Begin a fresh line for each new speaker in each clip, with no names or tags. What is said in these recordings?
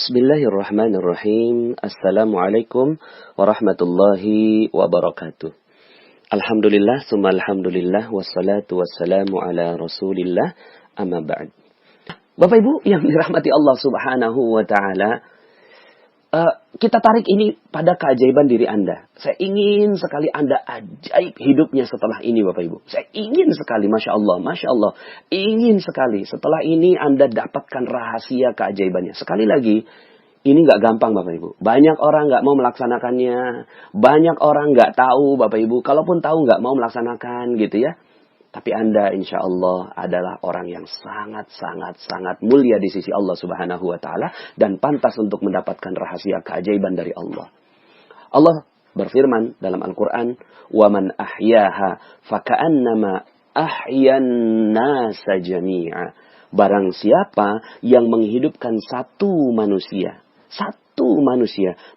Bismillahirrahmanirrahim. Assalamualaikum warahmatullahi wabarakatuh. Alhamdulillah, summa alhamdulillah, wassalatu wassalamu ala rasulillah, amma ba'd. Bapak Ibu yang dirahmati Allah subhanahu wa ta'ala, kita tarik ini pada keajaiban diri Anda. Saya ingin sekali Anda ajaib hidupnya setelah ini Bapak Ibu. Saya ingin sekali, Masya Allah, Masya Allah. Ingin sekali setelah ini Anda dapatkan rahasia keajaibannya. Sekali lagi, ini nggak gampang Bapak Ibu. Banyak orang nggak mau melaksanakannya. Banyak orang nggak tahu Bapak Ibu. Kalaupun tahu nggak mau melaksanakan gitu ya. Tapi Anda insya Allah adalah orang yang sangat mulia di sisi Allah subhanahu wa ta'ala. Dan pantas untuk mendapatkan rahasia keajaiban dari Allah. Allah berfirman dalam Al-Quran. وَمَنْ أَحْيَاهَا فَكَأَنَّمَا أَحْيَا النَّاسَ جَمِيعًا. Barang siapa yang menghidupkan satu manusia.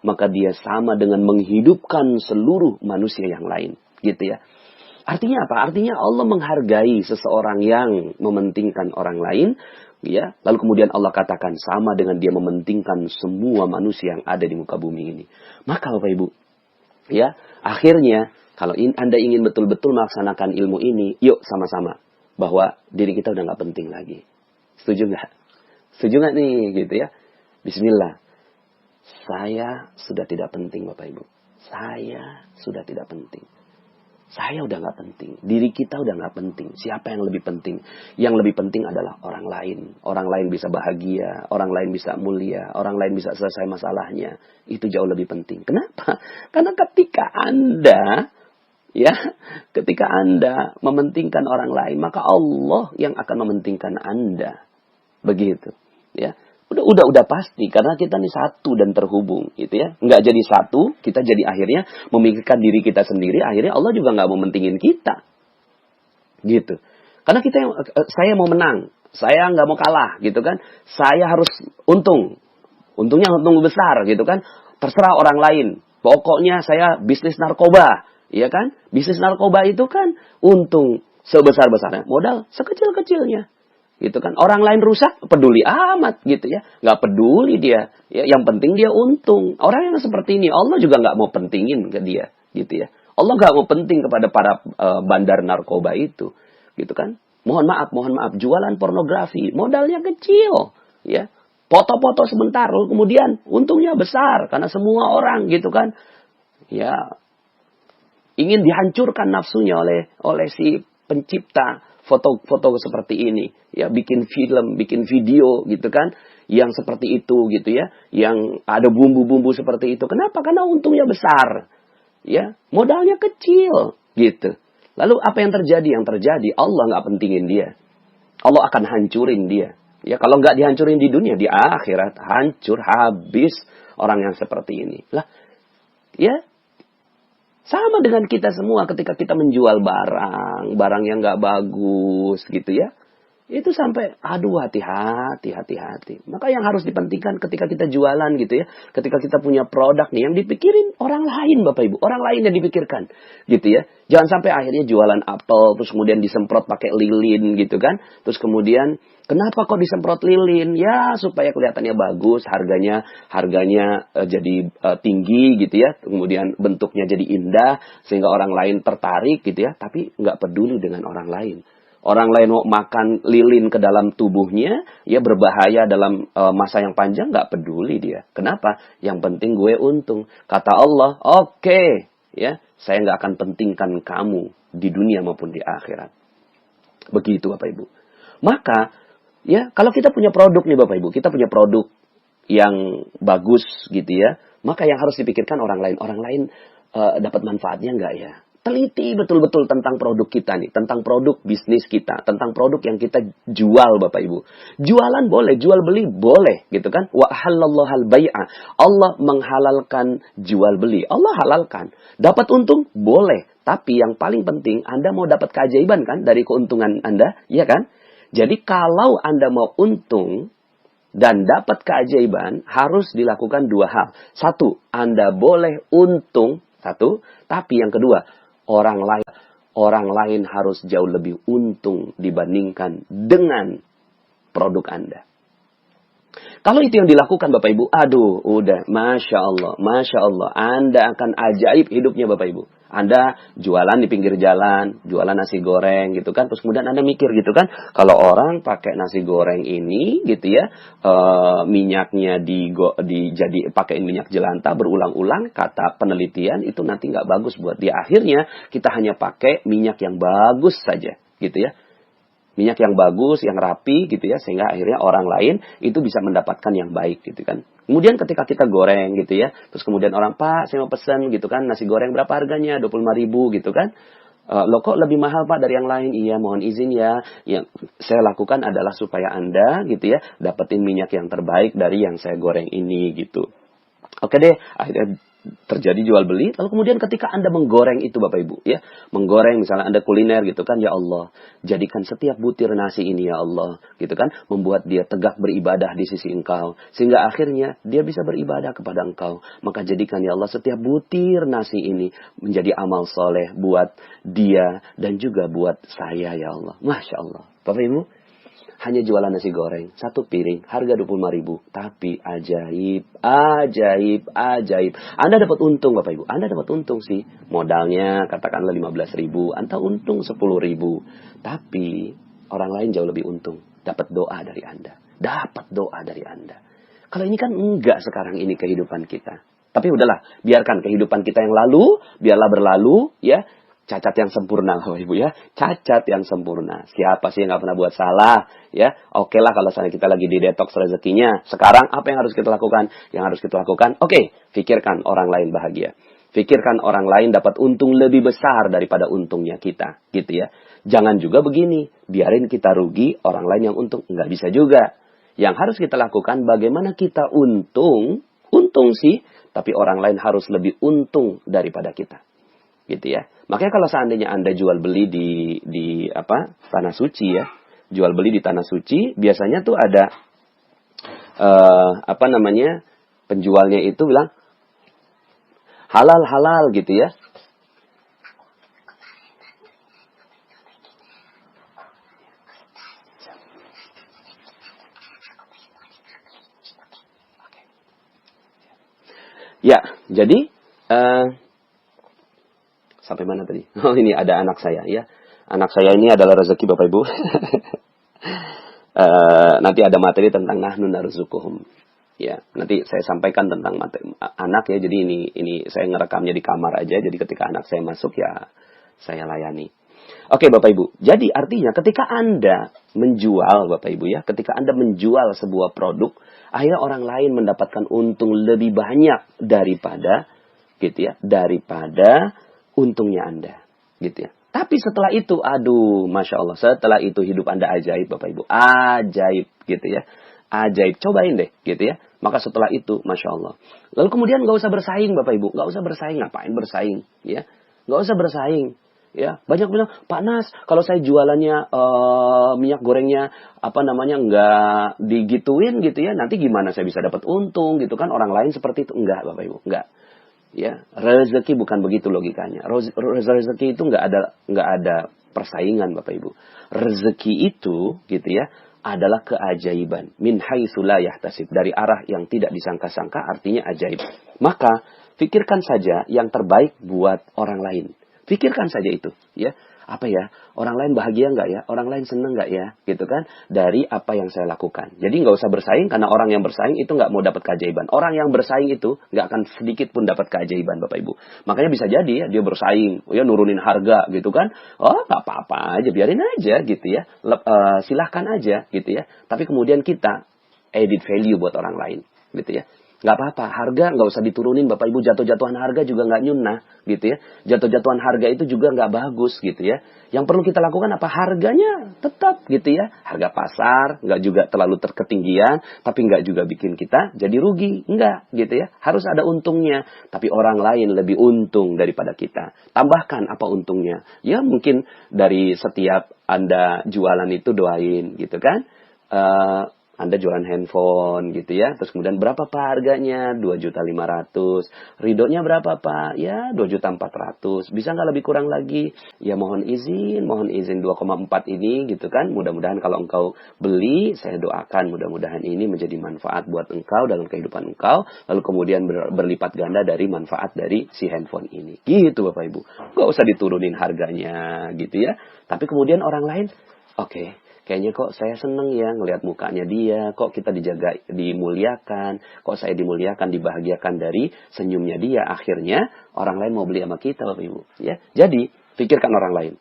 Maka dia sama dengan menghidupkan seluruh manusia yang lain. Gitu ya. Artinya apa? Artinya Allah menghargai seseorang yang mementingkan orang lain, ya. Lalu kemudian Allah katakan sama dengan dia mementingkan semua manusia yang ada di muka bumi ini. Maka Bapak Ibu, ya, akhirnya kalau Anda ingin betul-betul melaksanakan ilmu ini, yuk sama-sama bahwa diri kita udah nggak penting lagi. Setuju nggak? Setuju nggak nih, gitu ya? Bismillah. Saya sudah tidak penting Bapak Ibu. Saya sudah tidak penting. Saya udah nggak penting. Diri kita udah nggak penting. Siapa yang lebih penting? Yang lebih penting adalah orang lain. Orang lain bisa bahagia. Orang lain bisa mulia. Orang lain bisa selesai masalahnya. Itu jauh lebih penting. Kenapa? Karena ketika Anda mementingkan orang lain, maka Allah yang akan mementingkan Anda. Begitu. Ya. Udah pasti karena kita nih satu dan terhubung gitu ya. Nggak jadi satu, kita jadi akhirnya memikirkan diri kita sendiri, akhirnya Allah juga nggak mau mentingin kita. Gitu. Karena saya mau menang, saya nggak mau kalah gitu kan. Saya harus untung. Untungnya untung besar gitu kan. Terserah orang lain. Pokoknya saya bisnis narkoba, ya kan? Bisnis narkoba itu kan untung sebesar-besarnya, modal sekecil-kecilnya. Gitu kan, orang lain rusak peduli amat gitu ya, nggak peduli dia ya, yang penting dia untung. Orang yang seperti ini Allah juga nggak mau pentingin ke dia gitu ya. Allah nggak mau penting kepada para bandar narkoba itu gitu kan. Mohon maaf, jualan pornografi modalnya kecil ya, foto-foto sebentar lalu kemudian untungnya besar karena semua orang gitu kan ya ingin dihancurkan nafsunya oleh si pencipta foto-foto seperti ini, ya, bikin film, bikin video gitu kan, yang seperti itu gitu ya, yang ada bumbu-bumbu seperti itu. Kenapa? Karena untungnya besar, ya, modalnya kecil gitu. Lalu apa yang terjadi? Yang terjadi Allah nggak pentingin dia, Allah akan hancurin dia. Ya, kalau nggak dihancurin di dunia, di akhirat hancur habis orang yang seperti ini. Lah, ya. Sama dengan kita semua ketika kita menjual barang yang nggak bagus gitu ya. Itu sampai, aduh hati-hati. Maka yang harus dipentingkan ketika kita jualan gitu ya. Ketika kita punya produk nih, yang dipikirin orang lain Bapak Ibu. Orang lain yang dipikirkan gitu ya. Jangan sampai akhirnya jualan apel, terus kemudian disemprot pakai lilin gitu kan. Terus kemudian, kenapa kok disemprot lilin? Ya supaya kelihatannya bagus, harganya jadi tinggi gitu ya. Kemudian bentuknya jadi indah, sehingga orang lain tertarik gitu ya. Tapi nggak peduli dengan orang lain. Orang lain mau makan lilin ke dalam tubuhnya, ya berbahaya dalam masa yang panjang, nggak peduli dia. Kenapa? Yang penting gue untung. Kata Allah, oke, ya, saya nggak akan pentingkan kamu di dunia maupun di akhirat. Begitu Bapak Ibu. Maka, ya, kalau kita punya produk nih Bapak Ibu, kita punya produk yang bagus gitu ya, maka yang harus dipikirkan orang lain dapat manfaatnya nggak ya? Teliti betul-betul tentang produk kita nih, tentang produk bisnis kita, tentang produk yang kita jual Bapak Ibu. Jualan boleh, jual beli boleh gitu kan. Wa halallahu al-bai'a. Allah menghalalkan jual beli. Allah halalkan. Dapat untung boleh, tapi yang paling penting Anda mau dapat keajaiban kan dari keuntungan Anda, ya kan? Jadi kalau Anda mau untung dan dapat keajaiban, harus dilakukan dua hal. Satu, Anda boleh untung, satu, tapi yang kedua, orang lain harus jauh lebih untung dibandingkan dengan produk Anda. Kalau itu yang dilakukan Bapak Ibu, aduh, udah, Masya Allah, Anda akan ajaib hidupnya Bapak Ibu. Anda jualan di pinggir jalan, jualan nasi goreng gitu kan, terus kemudian Anda mikir gitu kan, kalau orang pakai nasi goreng ini gitu ya, minyaknya jadi pakein minyak jelantah berulang-ulang, kata penelitian itu nanti nggak bagus buat dia. Akhirnya kita hanya pakai minyak yang bagus saja, gitu ya. Minyak yang bagus, yang rapi gitu ya, sehingga akhirnya orang lain itu bisa mendapatkan yang baik gitu kan. Kemudian ketika kita goreng gitu ya, terus kemudian orang, Pak saya mau pesan gitu kan, nasi goreng berapa harganya? 25.000 gitu kan. Loh kok lebih mahal Pak dari yang lain? Iya mohon izin ya, yang saya lakukan adalah supaya Anda gitu ya, dapetin minyak yang terbaik dari yang saya goreng ini gitu. Oke deh, akhirnya terjadi jual beli. Lalu kemudian ketika Anda menggoreng itu Bapak Ibu ya, menggoreng misalnya Anda kuliner gitu kan, ya Allah, jadikan setiap butir nasi ini ya Allah, gitu kan, membuat dia tegak beribadah di sisi Engkau, sehingga akhirnya dia bisa beribadah kepada Engkau. Maka jadikan ya Allah setiap butir nasi ini menjadi amal soleh buat dia dan juga buat saya ya Allah. Masya Allah. Bapak Ibu, hanya jualan nasi goreng, satu piring, harga 25.000. Tapi ajaib. Anda dapat untung Bapak Ibu. Anda dapat untung sih. Modalnya katakanlah 15.000. Anda untung 10.000. Tapi orang lain jauh lebih untung. Dapat doa dari Anda. Kalau ini kan enggak sekarang ini kehidupan kita. Tapi udahlah, biarkan kehidupan kita yang lalu, biarlah berlalu, ya. Cacat yang sempurna, Bapak Ibu ya. Cacat yang sempurna. Siapa sih yang nggak pernah buat salah? Ya, oke lah kalau misalnya kita lagi di detox rezekinya. Sekarang apa yang harus kita lakukan? Yang harus kita lakukan, oke, pikirkan orang lain bahagia. Pikirkan orang lain dapat untung lebih besar daripada untungnya kita, gitu ya. Jangan juga begini, biarin kita rugi, orang lain yang untung. Nggak bisa juga. Yang harus kita lakukan, bagaimana kita untung sih, tapi orang lain harus lebih untung daripada kita. Gitu ya. Makanya kalau seandainya Anda jual beli di tanah suci ya, jual beli di tanah suci, biasanya tuh ada penjualnya itu bilang halal gitu ya. Ya, jadi sampai mana tadi? Oh, ini ada anak saya ya. Anak saya ini adalah rezeki Bapak Ibu. Nanti ada materi tentang nahnu narzuquhum. Ya, nanti saya sampaikan tentang anak ya. Jadi ini saya ngerekamnya di kamar aja. Jadi ketika anak saya masuk ya saya layani. Oke Bapak Ibu. Jadi artinya ketika Anda menjual Bapak Ibu ya, ketika Anda menjual sebuah produk, akhirnya orang lain mendapatkan untung lebih banyak daripada gitu ya, daripada untungnya Anda, gitu ya. Tapi setelah itu, aduh, Masya Allah, setelah itu hidup Anda ajaib, Bapak Ibu. Ajaib, gitu ya. Ajaib, cobain deh, gitu ya. Maka setelah itu, Masya Allah. Lalu kemudian nggak usah bersaing, Bapak Ibu. Nggak usah bersaing, ngapain bersaing, ya. Nggak usah bersaing, ya. Banyak bilang, Pak Nas, kalau saya jualannya, minyak gorengnya, nggak digituin, gitu ya. Nanti gimana saya bisa dapat untung, gitu kan. Orang lain seperti itu. Enggak, Bapak Ibu, enggak. Ya, rezeki bukan begitu logikanya. Rezeki itu nggak ada persaingan Bapak Ibu. Rezeki itu gitu ya adalah keajaiban. Min haitsu la yahtasib, dari arah yang tidak disangka-sangka, artinya ajaib. Maka pikirkan saja yang terbaik buat orang lain. Pikirkan saja itu, ya. Apa ya? Orang lain bahagia nggak ya? Orang lain seneng nggak ya? Gitu kan? Dari apa yang saya lakukan. Jadi nggak usah bersaing, karena orang yang bersaing itu nggak mau dapat keajaiban. Orang yang bersaing itu nggak akan sedikit pun dapat keajaiban, Bapak Ibu. Makanya bisa jadi ya, dia bersaing, ya nurunin harga gitu kan? Oh nggak apa-apa aja, biarin aja gitu ya. Silahkan aja gitu ya. Tapi kemudian kita edit value buat orang lain, gitu ya. Nggak apa-apa, harga nggak usah diturunin Bapak Ibu, jatuh-jatuhan harga juga nggak nyunah, gitu ya. Jatuh-jatuhan harga itu juga nggak bagus, gitu ya. Yang perlu kita lakukan apa? Harganya tetap, gitu ya. Harga pasar, nggak juga terlalu terketinggian, tapi nggak juga bikin kita jadi rugi, nggak, gitu ya. Harus ada untungnya, tapi orang lain lebih untung daripada kita. Tambahkan apa untungnya? Ya mungkin dari setiap Anda jualan itu doain, gitu kan. Anda jualan handphone gitu ya. Terus kemudian berapa Pak harganya? 2.500.000. Ridhonya berapa Pak? Ya 2.400.000. Bisa nggak lebih kurang lagi? Ya mohon izin 2,4 ini gitu kan. Mudah-mudahan kalau engkau beli, saya doakan mudah-mudahan ini menjadi manfaat buat engkau dalam kehidupan engkau. Lalu kemudian berlipat ganda dari manfaat dari si handphone ini. Gitu Bapak Ibu. Nggak usah diturunin harganya gitu ya. Tapi kemudian orang lain, oke. Kayaknya kok saya seneng ya ngelihat mukanya dia, kok kita dijaga, dimuliakan, kok saya dimuliakan, dibahagiakan dari senyumnya dia. Akhirnya orang lain mau beli sama kita Bapak Ibu. Ya, jadi pikirkan orang lain.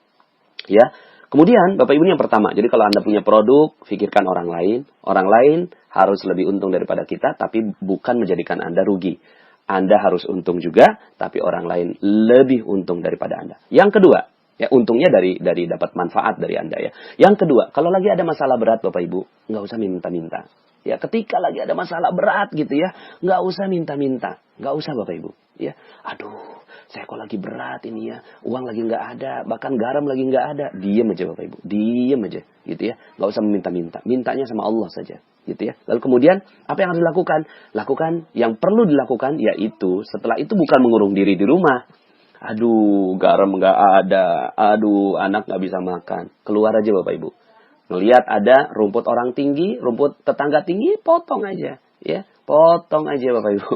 Ya, kemudian Bapak Ibu ini yang pertama. Jadi kalau Anda punya produk, pikirkan orang lain. Orang lain harus lebih untung daripada kita, tapi bukan menjadikan Anda rugi. Anda harus untung juga, tapi orang lain lebih untung daripada Anda. Yang kedua. Ya, untungnya dari dapat manfaat dari Anda ya. Yang kedua, kalau lagi ada masalah berat Bapak Ibu, nggak usah minta-minta. Ya, ketika lagi ada masalah berat gitu ya, nggak usah minta-minta. Nggak usah Bapak Ibu. Ya, aduh, saya kok lagi berat ini ya. Uang lagi nggak ada, bahkan garam lagi nggak ada. Diam aja Bapak Ibu, diam aja gitu ya. Nggak usah meminta-minta. Mintanya sama Allah saja gitu ya. Lalu kemudian, apa yang harus dilakukan? Lakukan yang perlu dilakukan, yaitu setelah itu bukan mengurung diri di rumah. Aduh, garam nggak ada. Aduh, anak nggak bisa makan. Keluar aja Bapak Ibu. Ngelihat ada rumput orang tinggi, rumput tetangga tinggi, potong aja. Ya, potong aja Bapak Ibu.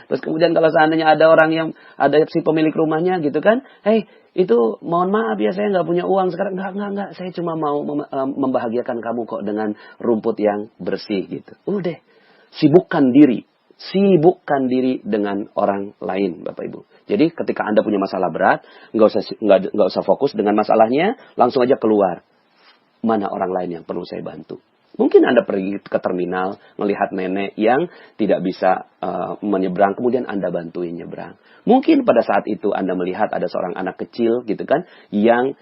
Terus kemudian kalau seandainya ada orang yang, ada si pemilik rumahnya gitu kan. Hei, itu mohon maaf ya saya nggak punya uang sekarang. Nggak. Saya cuma mau membahagiakan kamu kok dengan rumput yang bersih gitu. Udah, sibukkan diri dengan orang lain, Bapak Ibu. Jadi ketika Anda punya masalah berat, nggak usah fokus dengan masalahnya, langsung aja keluar. Mana orang lain yang perlu saya bantu? Mungkin Anda pergi ke terminal, melihat nenek yang tidak bisa menyeberang, kemudian Anda bantuin nyebrang. Mungkin pada saat itu Anda melihat ada seorang anak kecil, gitu kan, yang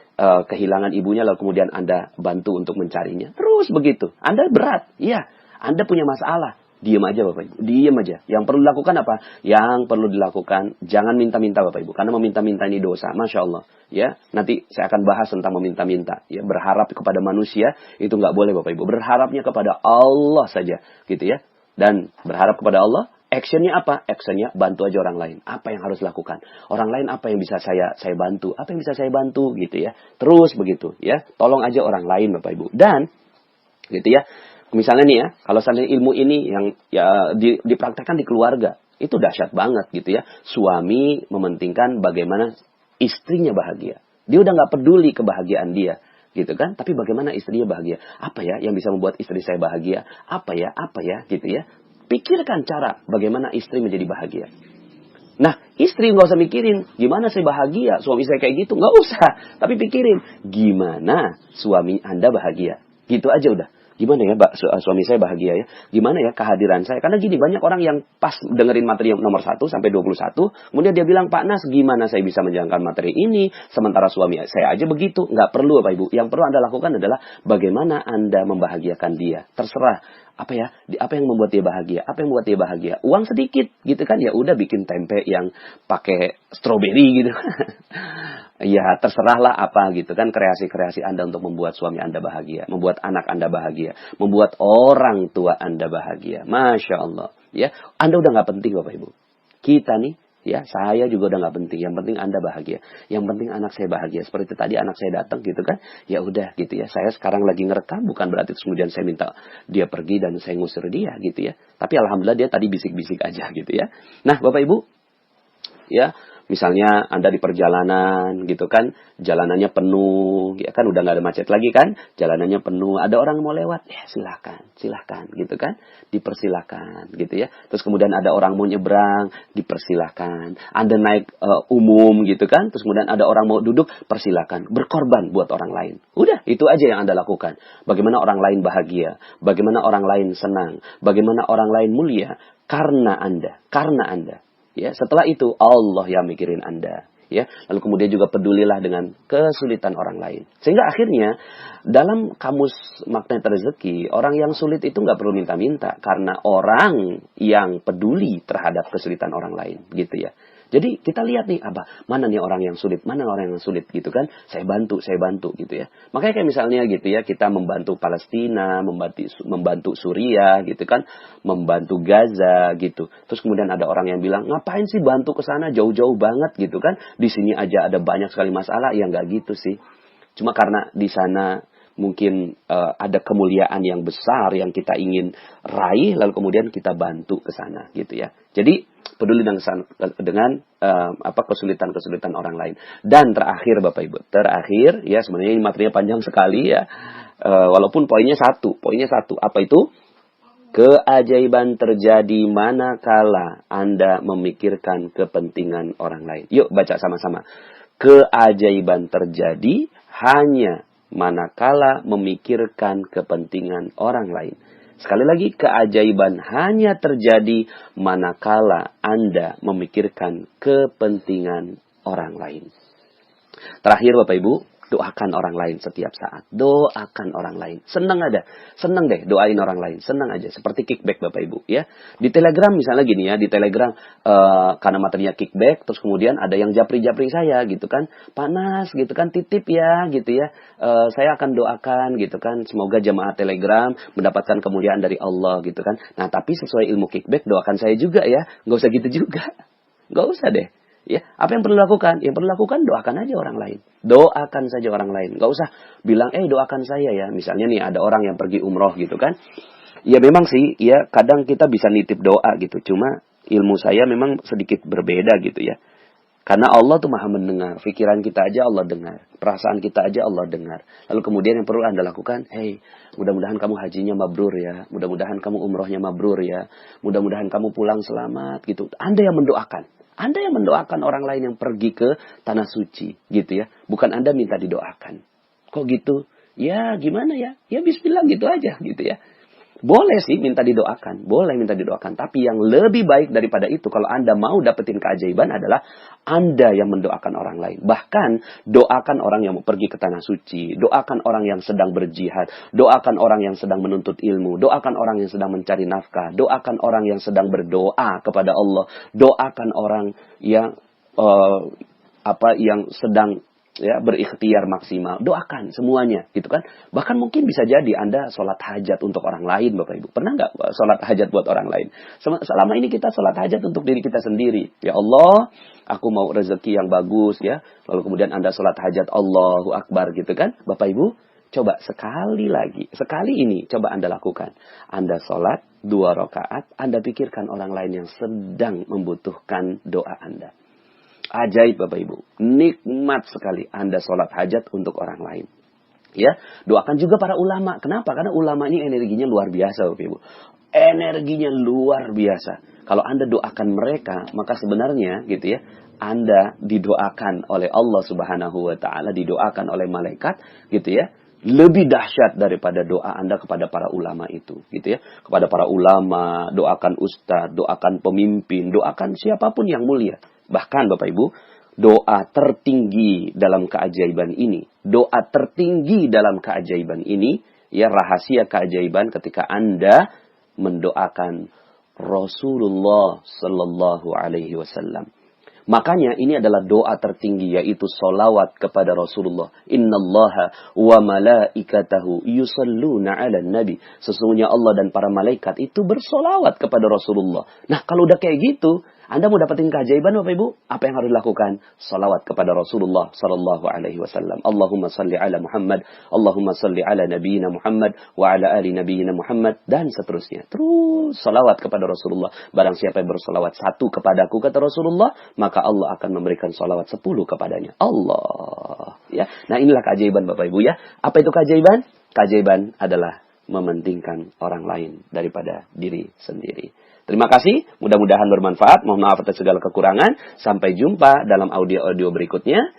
kehilangan ibunya, lalu kemudian Anda bantu untuk mencarinya. Terus begitu. Anda berat, iya. Anda punya masalah. Diam aja Bapak Ibu, diam aja. Yang perlu dilakukan apa? Yang perlu dilakukan, jangan minta-minta Bapak Ibu. Karena meminta-minta ini dosa, Masya Allah. Ya, nanti saya akan bahas tentang meminta-minta. Ya, berharap kepada manusia, itu nggak boleh Bapak Ibu. Berharapnya kepada Allah saja, gitu ya. Dan berharap kepada Allah, actionnya apa? Actionnya bantu aja orang lain. Apa yang harus dilakukan? Orang lain apa yang bisa saya bantu? Apa yang bisa saya bantu, gitu ya. Terus begitu, ya. Tolong aja orang lain Bapak Ibu. Dan, gitu ya. Misalnya nih ya, kalau seandainya ilmu ini yang ya dipraktekkan di keluarga, itu dahsyat banget gitu ya. Suami mementingkan bagaimana istrinya bahagia. Dia udah nggak peduli kebahagiaan dia, gitu kan? Tapi bagaimana istrinya bahagia? Apa ya yang bisa membuat istri saya bahagia? Apa ya, gitu ya. Pikirkan cara bagaimana istri menjadi bahagia. Nah, istri nggak usah mikirin gimana saya bahagia, suami saya kayak gitu, nggak usah. Tapi pikirin gimana suami Anda bahagia. Gitu aja udah. Gimana ya suami saya bahagia ya? Gimana ya kehadiran saya? Karena gini, banyak orang yang pas dengerin materi yang nomor 1 sampai 21, kemudian dia bilang, Pak Nas, gimana saya bisa menjalankan materi ini? Sementara suami saya aja begitu. Nggak perlu Bapak Ibu. Yang perlu Anda lakukan adalah bagaimana Anda membahagiakan dia. Terserah. Apa yang membuat dia bahagia? Apa yang membuat dia bahagia? Uang sedikit gitu kan? Ya udah bikin tempe yang pakai stroberi gitu. Ya terserahlah apa gitu kan, kreasi-kreasi Anda untuk membuat suami Anda bahagia, membuat anak Anda bahagia, membuat orang tua Anda bahagia. Masya Allah. Ya, Anda udah nggak penting Bapak Ibu. Kita nih, ya saya juga udah nggak penting. Yang penting Anda bahagia. Yang penting anak saya bahagia. Seperti tadi anak saya datang gitu kan. Ya udah gitu ya. Saya sekarang lagi ngerekam, bukan berarti kemudian saya minta dia pergi dan saya ngusir dia gitu ya. Tapi alhamdulillah dia tadi bisik-bisik aja gitu ya. Nah Bapak Ibu, ya. Misalnya Anda di perjalanan gitu kan, jalanannya penuh, ya kan udah nggak ada macet lagi kan, jalanannya penuh, ada orang mau lewat, ya silahkan gitu kan, dipersilahkan gitu ya. Terus kemudian ada orang mau nyebrang, dipersilahkan. Anda naik umum gitu kan, terus kemudian ada orang mau duduk, persilahkan, berkorban buat orang lain. Udah, itu aja yang Anda lakukan. Bagaimana orang lain bahagia, bagaimana orang lain senang, bagaimana orang lain mulia, karena Anda. Ya, setelah itu Allah yang mikirin Anda. Ya, lalu kemudian juga pedulilah dengan kesulitan orang lain. Sehingga akhirnya dalam kamus magnet rezeki, orang yang sulit itu nggak perlu minta-minta karena orang yang peduli terhadap kesulitan orang lain, gitu ya. Jadi kita lihat nih, mana nih orang yang sulit, mana orang yang sulit gitu kan. Saya bantu gitu ya. Makanya kayak misalnya gitu ya, kita membantu Palestina, membantu Suriah gitu kan, membantu Gaza gitu. Terus kemudian ada orang yang bilang, ngapain sih bantu ke sana jauh-jauh banget gitu kan. Di sini aja ada banyak sekali masalah. Ya nggak gitu sih. Cuma karena di sana mungkin ada kemuliaan yang besar yang kita ingin raih, lalu kemudian kita bantu ke sana gitu ya. Jadi peduli dengan kesulitan-kesulitan orang lain. Dan terakhir Bapak Ibu, terakhir ya, sebenarnya ini materinya panjang sekali ya. Walaupun poinnya satu, apa itu? Keajaiban terjadi manakala Anda memikirkan kepentingan orang lain. Yuk baca sama-sama. Keajaiban terjadi hanya manakala memikirkan kepentingan orang lain. Sekali lagi, keajaiban hanya terjadi manakala Anda memikirkan kepentingan orang lain. Terakhir Bapak Ibu, doakan orang lain setiap saat. Doakan orang lain. Senang deh doain orang lain. Senang aja. Seperti kickback Bapak Ibu ya. Di Telegram misalnya gini ya. Di Telegram karena materinya kickback. Terus kemudian ada yang japri-japri saya gitu kan. Panas gitu kan. Titip ya gitu ya. Saya akan doakan gitu kan. Semoga jemaah Telegram mendapatkan kemuliaan dari Allah gitu kan. Nah tapi sesuai ilmu kickback doakan saya juga ya. Nggak usah gitu juga. Nggak usah deh. Ya, apa yang perlu dilakukan? Yang perlu dilakukan doakan aja orang lain. Doakan saja orang lain. Gak usah bilang, doakan saya ya. Misalnya nih ada orang yang pergi umroh gitu kan. Ya memang sih, ya kadang kita bisa nitip doa gitu. Cuma ilmu saya memang sedikit berbeda gitu ya. Karena Allah tuh maha mendengar. Pikiran kita aja Allah dengar. Perasaan kita aja Allah dengar. Lalu kemudian yang perlu Anda lakukan, mudah-mudahan kamu hajinya mabrur ya. Mudah-mudahan kamu umrohnya mabrur ya. Mudah-mudahan kamu pulang selamat gitu. Anda yang mendoakan. Anda yang mendoakan orang lain yang pergi ke tanah suci, gitu ya. Bukan Anda minta didoakan. Kok gitu? Ya gimana ya? Ya bismillah gitu aja, gitu ya. Boleh sih minta didoakan. Tapi yang lebih baik daripada itu, kalau Anda mau dapetin keajaiban adalah Anda yang mendoakan orang lain. Bahkan doakan orang yang mau pergi ke tanah suci. Doakan orang yang sedang berjihad. Doakan orang yang sedang menuntut ilmu. Doakan orang yang sedang mencari nafkah. Doakan orang yang sedang berdoa kepada Allah. Doakan orang yang yang sedang berikhtiar maksimal. Doakan semuanya, gitu kan. Bahkan mungkin bisa jadi Anda sholat hajat untuk orang lain, Bapak Ibu. Pernah nggak sholat hajat buat orang lain? Selama ini kita sholat hajat untuk diri kita sendiri. Ya Allah, aku mau rezeki yang bagus ya. Lalu kemudian Anda sholat hajat, Allahu Akbar gitu kan. Bapak Ibu, coba sekali ini coba Anda lakukan. Anda sholat 2 rakaat, Anda pikirkan orang lain yang sedang membutuhkan doa Anda. Ajaib Bapak Ibu. Nikmat sekali Anda sholat hajat untuk orang lain. Ya, doakan juga para ulama. Kenapa? Karena ulama ini energinya luar biasa Bapak Ibu. Energinya luar biasa. Kalau Anda doakan mereka, maka sebenarnya gitu ya, Anda didoakan oleh Allah Subhanahu wa taala, didoakan oleh malaikat gitu ya. Lebih dahsyat daripada doa Anda kepada para ulama itu, gitu ya. Kepada para ulama, doakan ustadz, doakan pemimpin, doakan siapapun yang mulia. Bahkan Bapak Ibu, doa tertinggi dalam keajaiban ini, ya rahasia keajaiban ketika Anda mendoakan Rasulullah Sallallahu Alaihi Wasallam. Makanya ini adalah doa tertinggi, yaitu solawat kepada Rasulullah. Innallaha wa malaikatahu yusalluna ala nabi. Sesungguhnya Allah dan para malaikat itu bersolawat kepada Rasulullah. Nah kalau udah kayak gitu, Anda mau dapetin keajaiban Bapak Ibu, apa yang harus dilakukan? Salawat kepada Rasulullah sallallahu alaihi wasallam. Allahumma salli ala Muhammad, Allahumma salli ala nabiyina Muhammad wa ala ali nabiyina Muhammad, dan seterusnya. Terus salawat kepada Rasulullah. Barang siapa yang bersalawat 1 kepadaku, kata Rasulullah, maka Allah akan memberikan salawat 10 kepadanya. Allah. Ya. Nah inilah keajaiban Bapak Ibu ya. Apa itu keajaiban? Keajaiban adalah mementingkan orang lain daripada diri sendiri. Terima kasih, mudah-mudahan bermanfaat. Mohon maaf atas segala kekurangan. Sampai jumpa dalam audio-audio berikutnya.